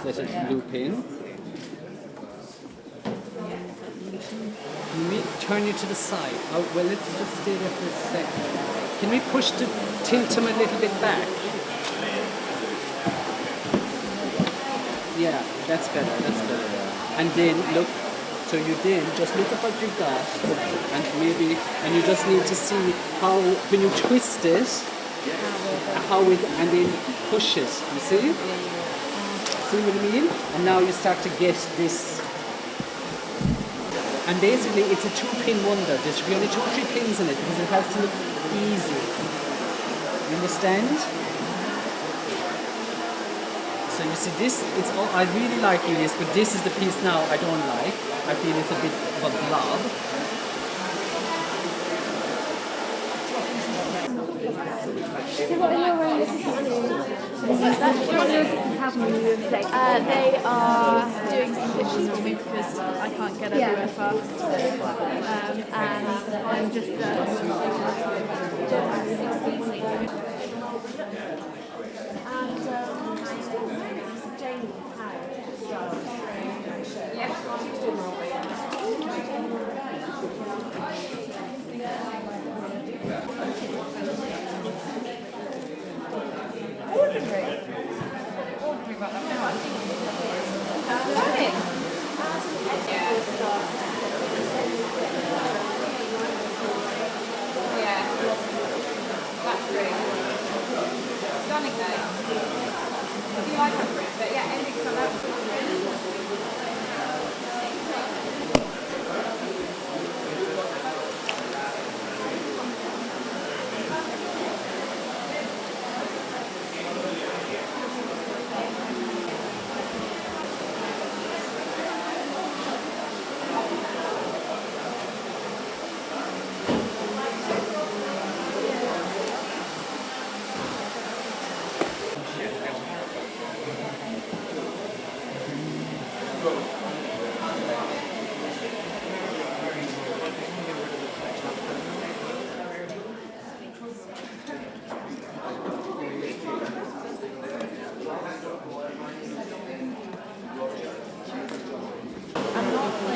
just let it loop in. Can we turn you to the side? Oh, well, let's just stay there for a second. Can we push the tilt him a little bit back? Yeah, that's better, that's better. And then look, so you then just look up at your glass and you just need to see how, when you twist it, how it, and then push it, you see? See what I mean? And now you start to get this. And basically it's a 2-pin wonder. There should be only 2 or 3 pins in it because it has to look easy. You understand? So you see this, it's all, I really like this, but this is the piece now I don't like. I feel it's a bit of a blob. So what are your assistants doing? What are your assistants helping you with today? They are doing some pictures for me because I can't get everywhere fast. And I'm just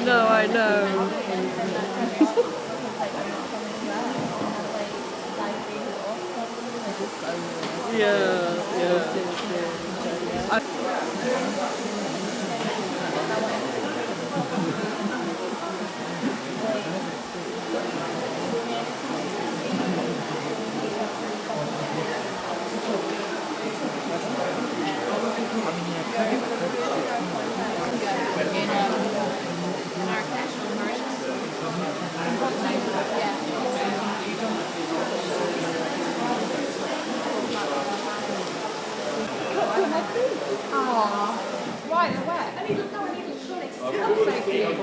No, I know. Yeah. right away. I need electronics. So cute.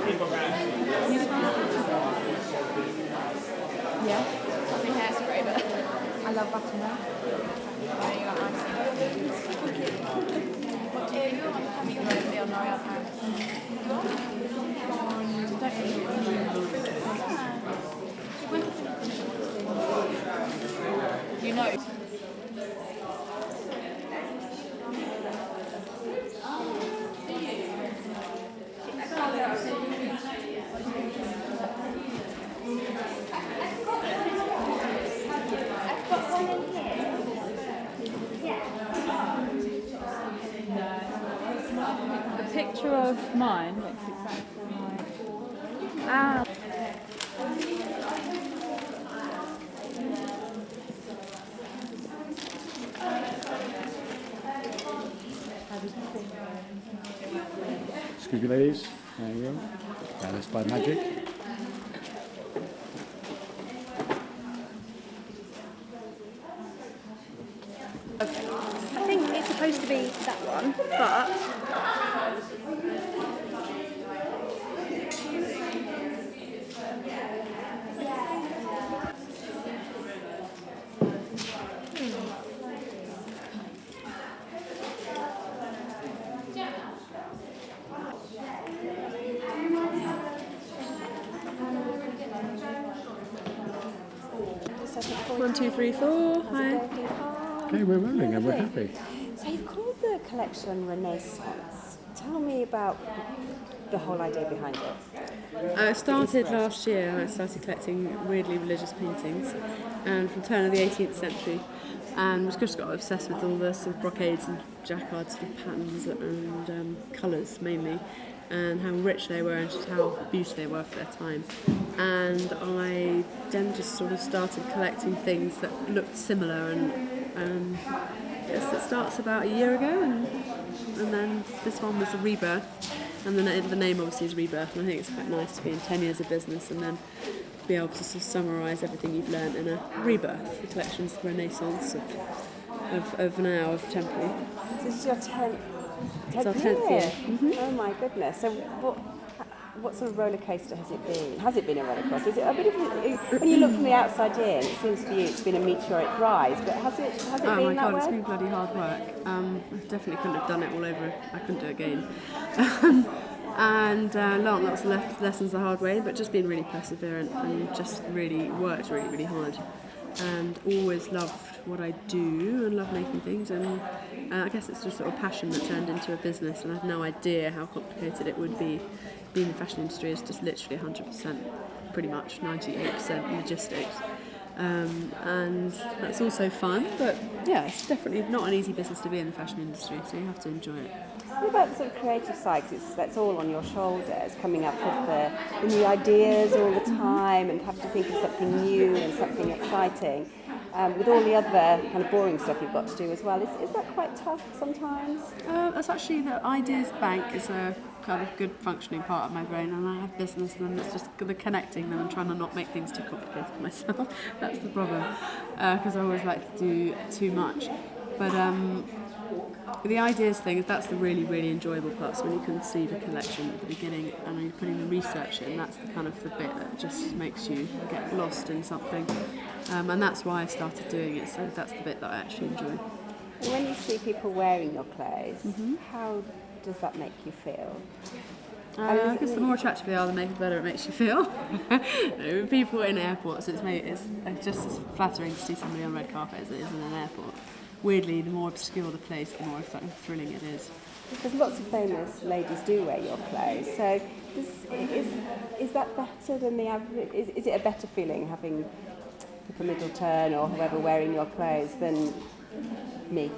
Yeah. I think hairspray, but I love buttermilk. what do you do? I'm going to be on L'Oreal Paris. You know. The picture of mine looks exactly like. Ah. Excuse me, ladies. There you go. That's by magic. I think it's supposed to be that one, but One, two, three, four. Hi. Okay, we're rolling and we're happy. So you've called the collection Renaissance. tell me about the whole idea behind it. I started last year. I started collecting weirdly religious paintings, and from turn of the 18th century, and was just got obsessed with all the sort of brocades and jacquard sort of patterns and colours mainly, and how rich they were and just how beautiful they were for their time. And I then just sort of started collecting things that looked similar, and I guess it starts about a year ago, and then this one was a rebirth, and the name obviously is Rebirth, and I think it's quite nice to be in 10 years of business and then be able to sort of summarise everything you've learnt in a rebirth. The collection's the renaissance of now of Temperley. This is your 10th It's our 10th year. Oh my goodness. So what sort of roller coaster has it been? Has it been a roller coaster? Is it a bit of when you look from the outside in, it seems for you it's been a meteoric rise, but has it been that way? Oh my god, it's been bloody hard work. I definitely couldn't have done it all over. I couldn't do it again. And learnt lots of lessons the hard way, but just been really perseverant and just really worked really, really hard. And always loved what I do and love making things, and I guess it's just sort of passion that turned into a business, and I had no idea how complicated it would be. Being in the fashion industry is just literally 100%, pretty much 98% logistics, and that's also fun, but yeah, it's definitely not an easy business to be in the fashion industry, so you have to enjoy it. What about the sort of creative side? 'Cause that's all on your shoulders, coming up with the new ideas all the time and having to think of something new and something exciting. With all the other kind of boring stuff you've got to do as well. Is that quite tough sometimes? That's actually the ideas bank is a kind of good functioning part of my brain, and I have business, and then it's just the connecting them and trying to not make things too complicated for myself. That's the problem, because I always like to do too much. But the ideas thing, that's the really, really enjoyable part. So when you conceive a collection at the beginning and you're putting the research in, that's the kind of the bit that just makes you get lost in something. And that's why I started doing it, so that's the bit that I actually enjoy. And when you see people wearing your clothes, how does that make you feel? I guess the more attractive they are, the better it makes you feel. No, people in airports, it's just as flattering to see somebody on red carpet as it is in an airport. Weirdly, the more obscure the place, the more thrilling it is. Because lots of famous ladies do wear your clothes, so is that better than the average? Is it a better feeling having Pippa Middleton or whoever wearing your clothes than me?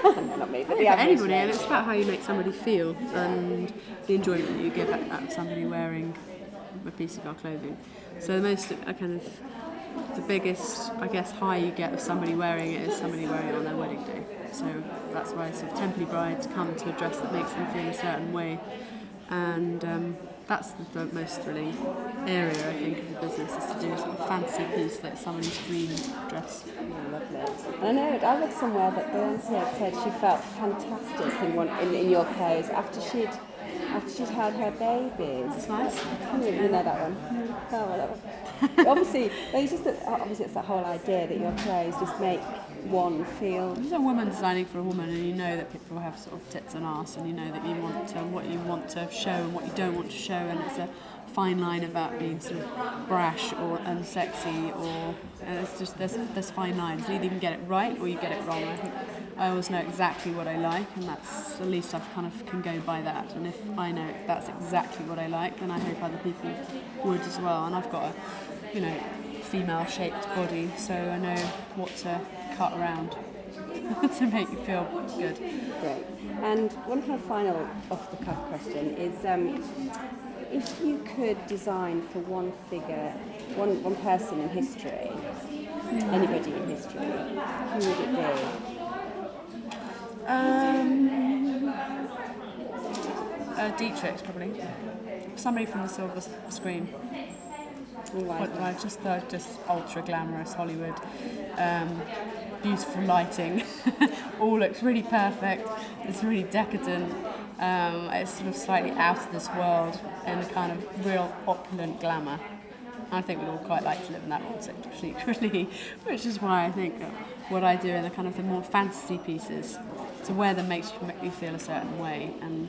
Not me, but the average. Anybody, and it's about how you make somebody feel and the enjoyment that you give out of somebody wearing a piece of our clothing. So the biggest, I guess, high you get of somebody wearing it is somebody wearing it on their wedding day. So that's why sort of Temperley brides come to a dress that makes them feel a certain way, and that's the most thrilling area, I think, of the business, is to do a sort of fancy piece like somebody's dream dress. Oh, lovely. And I know I read somewhere that Beyonce said she felt fantastic in your clothes after she'd had her babies. That's nice. You know that one? Oh, well, obviously it's that whole idea that your clothes just make one feel. There's a woman designing for a woman, and you know that people have sort of tits and arse, and you know that you want what you want to show and what you don't want to show, and it's a fine line about being sort of brash and sexy, or it's just there's fine lines. You either can get it right or you get it wrong. I think I always know exactly what I like, and that's at least I kind of can go by that. And if I know that's exactly what I like, then I hope other people would as well. And I've got a female-shaped body, so I know what to cut around to make you feel good. Great. And one kind of final off-the-cuff question is, if you could design for one figure, one person in history, anybody in history, who would it be? Dietrich, probably. Somebody from the silver screen. Just ultra glamorous Hollywood, beautiful lighting, all looks really perfect. It's really decadent. It's sort of slightly out of this world in a kind of real opulent glamour. I think we'd all quite like to live in that world secretly, which is why I think what I do in the kind of the more fantasy pieces, to wear them makes you feel a certain way, and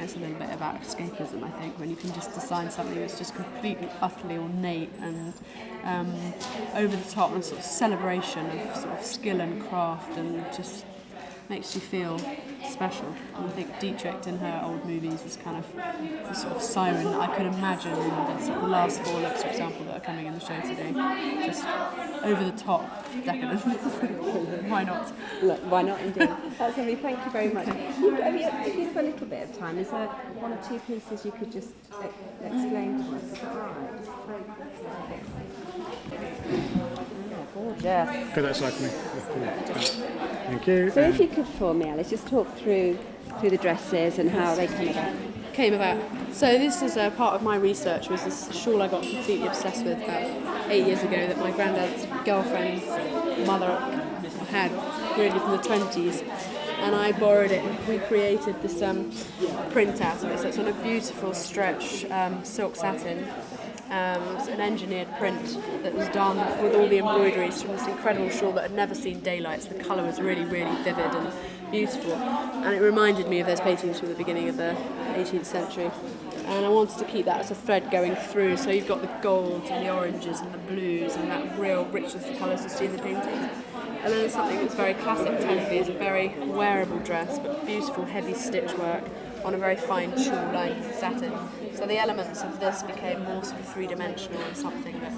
it's a little bit about escapism, I think, when you can just design something that's just completely, utterly ornate and over the top, and a sort of celebration of sort of skill and craft, and just makes you feel special. And I think Dietrich in her old movies is kind of the sort of siren that I could imagine in the, sort of the last 4 looks, for example, that are coming in the show today. Just over the top decadent. Why not? Look, why not indeed? That's lovely, thank you very much. If you have a little bit of time, is there 1 or 2 pieces you could just explain to us? Is that right? Gorgeous. Okay, that's like me. Thank you. So if you could for me, Alice, just talk through the dresses and how they came about. So this is a part of my research, was this shawl I got completely obsessed with about 8 years ago that my granddad's girlfriend's mother had, really from the 20s. And I borrowed it and recreated this print out of it. So it's on a beautiful stretch silk satin. It's an engineered print that was done with all the embroideries from this incredible shawl that had never seen daylight. So the colour was really, really vivid and beautiful. And it reminded me of those paintings from the beginning of the 18th century. And I wanted to keep that as a thread going through. So you've got the golds and the oranges and the blues and that real richness of colours you see in the paintings. And then something that's very classic Temperley is a very wearable dress, but beautiful heavy stitch work on a very fine shawl-like satin. So the elements of this became more sort of three-dimensional and something that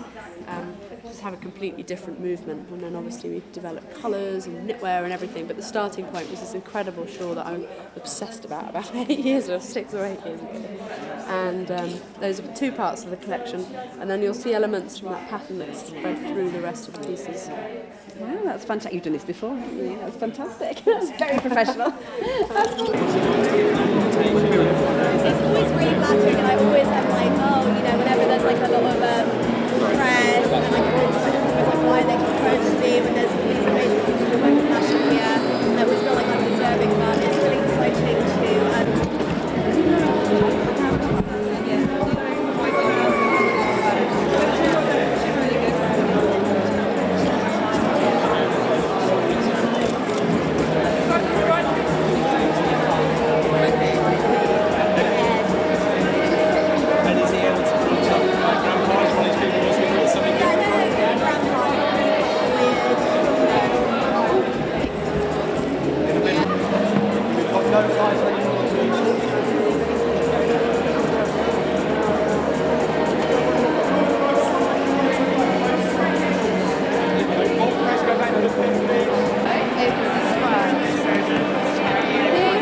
just have a completely different movement. And then obviously we developed colours and knitwear and everything, but the starting point was this incredible shawl that I'm obsessed about 8 years or 6 or 8 years ago. And those are 2 parts of the collection, and then you'll see elements from that pattern that's spread through the rest of the pieces. Wow, that's fantastic. You've done this before, haven't you? That's fantastic. That's very professional. It's always really flattering, and I always am like, oh, you know, whenever there's like a lot of press and like everyone's why they can pros and be when there's these amazing people who work in fashion here, I always feel like I'm deserving of that. It's really exciting to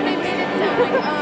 They made it sound like,